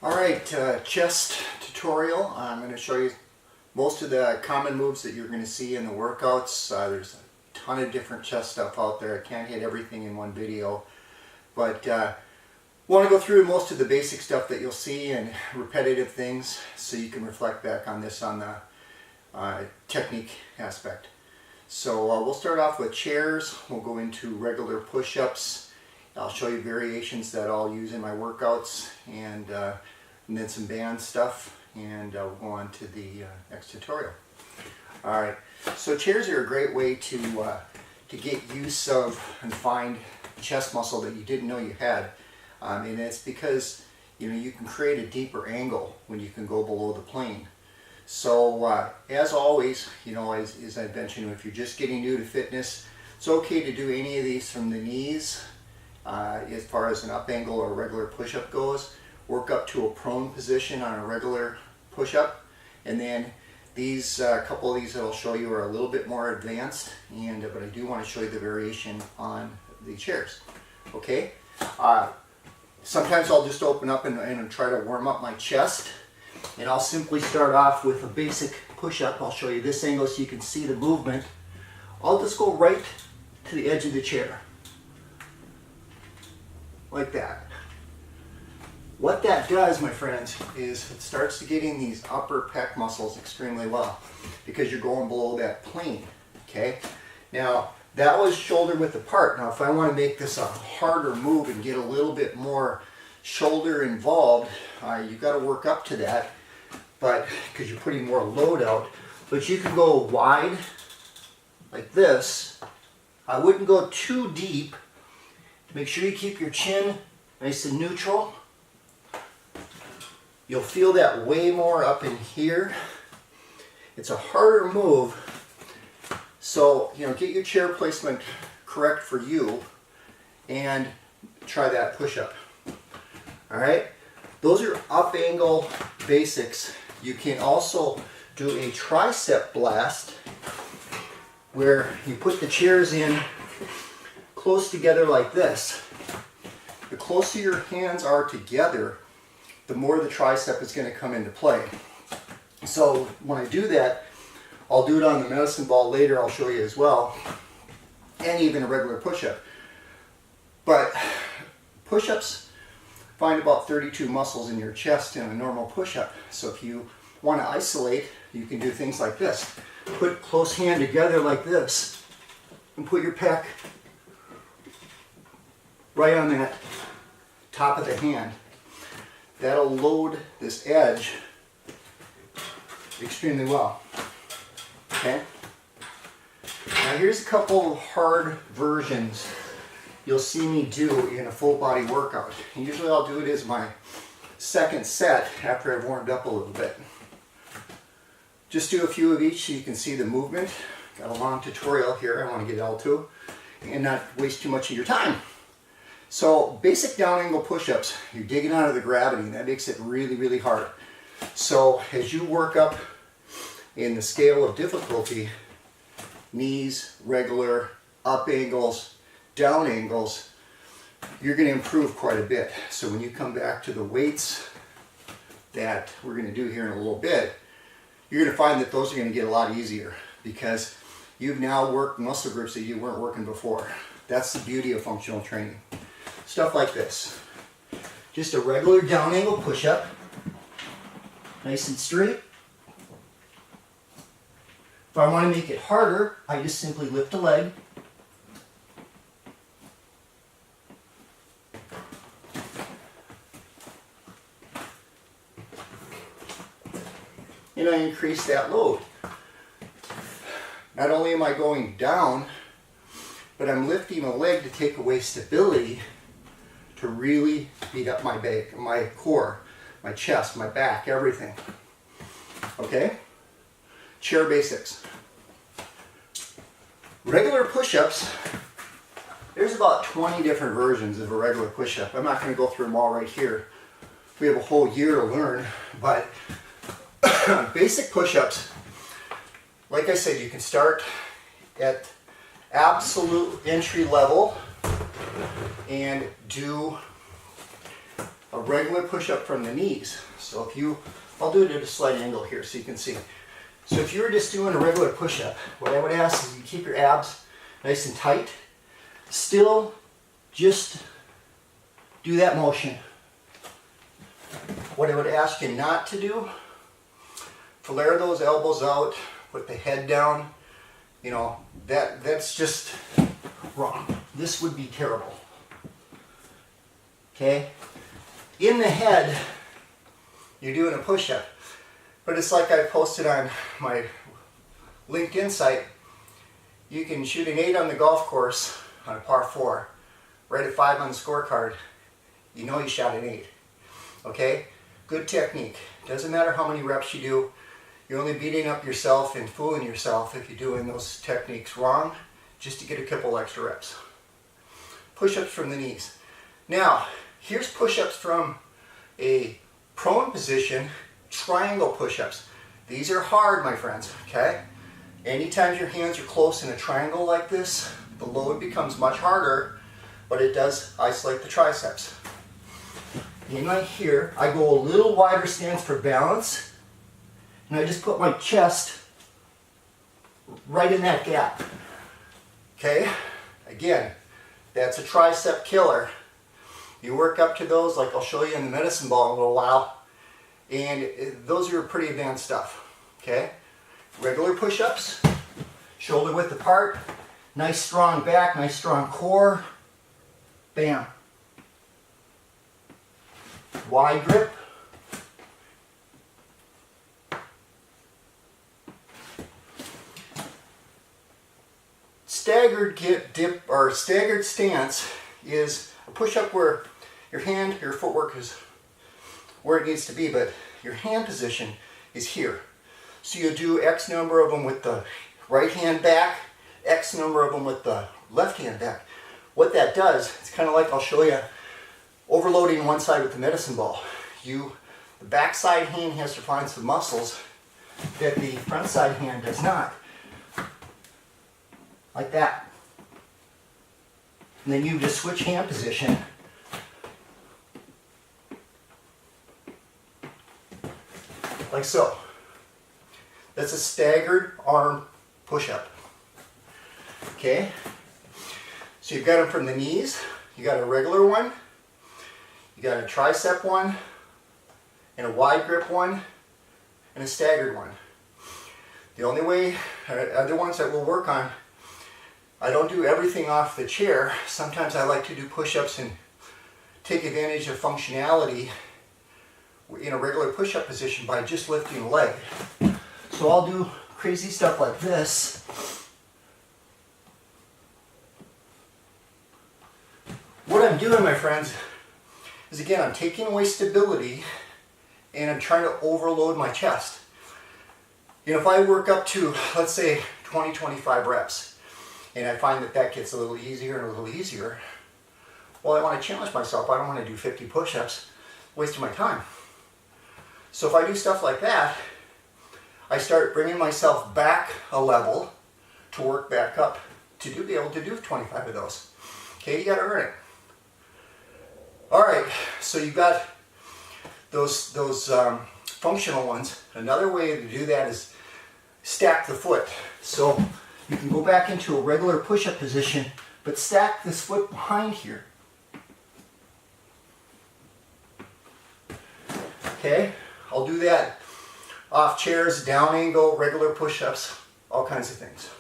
Alright, chest tutorial. I'm going to show you most of the common moves that you're going to see in the workouts. There's a ton of different chest stuff out there. I can't hit everything in one video, but want to go through most of the basic stuff that you'll see and repetitive things so you can reflect back on this on the technique aspect. So we'll start off with chairs. We'll go into regular push-ups. I'll show you variations that I'll use in my workouts, and then some band stuff, and we'll go on to the next tutorial. Alright, so chairs are a great way to get use of and find chest muscle that you didn't know you had. And it's because you can create a deeper angle when you can go below the plane. So as always, as I mentioned, if you're just getting new to fitness, it's okay to do any of these from the knees. As far as an up angle or a regular push-up goes, work up to a prone position on a regular push-up, and then these couple of these that I'll show you are a little bit more advanced, but I do want to show you the variation on the chairs. Okay, sometimes I'll just open up and try to warm up my chest, and I'll simply start off with a basic push-up. I'll show you this angle so you can see the movement. I'll just go right to the edge of the chair, like that. What that does, my friends, is it starts to get in these upper pec muscles extremely well because you're going below that plane. Okay, now that was shoulder width apart. Now if I want to make this a harder move and get a little bit more shoulder involved, you've got to work up to that, but because you're putting more load out. But you can go wide like this. I wouldn't go too deep. Make sure you keep your chin nice and neutral. You'll feel that way more up in here. It's a harder move, so get your chair placement correct for you and try that push-up. Alright, those are up angle basics. You can also do a tricep blast where you put the chairs in close together like this. The closer your hands are together, the more the tricep is going to come into play. So when I do that, I'll do it on the medicine ball later, I'll show you as well, and even a regular push-up. But push-ups find about 32 muscles in your chest in a normal push-up. So if you want to isolate, you can do things like this. Put close hand together like this and put your pec right on that top of the hand. That'll load this edge extremely well. Okay? Now here's a couple of hard versions you'll see me do in a full body workout. And usually I'll do it as my second set after I've warmed up a little bit. Just do a few of each so you can see the movement. Got a long tutorial here I want to get all to and not waste too much of your time. So basic down angle push-ups, you're digging out of the gravity, and that makes it really, really hard. So as you work up in the scale of difficulty, knees, regular, up angles, down angles, you're going to improve quite a bit. So when you come back to the weights that we're going to do here in a little bit, you're going to find that those are going to get a lot easier because you've now worked muscle groups that you weren't working before. That's the beauty of functional training. Stuff like this. Just a regular down angle push-up. Nice and straight. If I want to make it harder, I just simply lift a leg. And I increase that load. Not only am I going down, but I'm lifting a leg to take away stability to really beat up my back, my core, my chest, my back, everything. Okay? Chair basics. Regular push-ups, there's about 20 different versions of a regular push-up. I'm not going to go through them all right here. We have a whole year to learn, but basic push-ups, like I said, you can start at absolute entry level and do a regular push-up from the knees. So if you, I'll do it at a slight angle here so you can see. So if you were just doing a regular push-up, what I would ask is you keep your abs nice and tight. Still just do that motion. What I would ask you not to do, flare those elbows out, put the head down. You know, that's just wrong. This would be terrible. Okay? In the head, you're doing a push-up. But it's like I posted on my LinkedIn site. You can shoot an 8 on the golf course on a par 4. Write a 5 on the scorecard. You know you shot an 8. Okay? Good technique. Doesn't matter how many reps you do. You're only beating up yourself and fooling yourself if you're doing those techniques wrong just to get a couple extra reps. Push-ups from the knees. Now, here's push-ups from a prone position, triangle push-ups. These are hard, my friends, okay? Anytime your hands are close in a triangle like this, the load becomes much harder, but it does isolate the triceps. In right here, I go a little wider stance for balance, and I just put my chest right in that gap. Okay? Again, that's a tricep killer. You work up to those like I'll show you in the medicine ball in a little while, and those are pretty advanced stuff. Okay? Regular push-ups, shoulder width apart, nice strong back, nice strong core. Bam. Wide grip. Staggered dip or staggered stance is a push-up where your hand, your footwork is where it needs to be, but your hand position is here. So you do X number of them with the right hand back, X number of them with the left hand back. What that does, it's kind of like I'll show you, overloading one side with the medicine ball. The back side hand has to find some muscles that the front side hand does not. Like that. And then you just switch hand position. Like so. That's a staggered arm push-up. Okay? So you've got them from the knees. You got a regular one. You got a tricep one. And a wide grip one. And a staggered one. The only way, other ones that we'll work on, I don't do everything off the chair. Sometimes I like to do push-ups and take advantage of functionality in a regular push-up position by just lifting a leg. So I'll do crazy stuff like this. What I'm doing, my friends, is again, I'm taking away stability and I'm trying to overload my chest. You know, if I work up to, let's say, 20, 25 reps, and I find that that gets a little easier and a little easier, well, I want to challenge myself. I don't want to do 50 push-ups, wasting my time. So if I do stuff like that, I start bringing myself back a level to work back up to be able to do 25 of those. Okay, you got to earn it. All right, so you've got those functional ones. Another way to do that is stack the foot. So you can go back into a regular push-up position, but stack this foot behind here. Okay, I'll do that off chairs, down angle, regular push-ups, all kinds of things.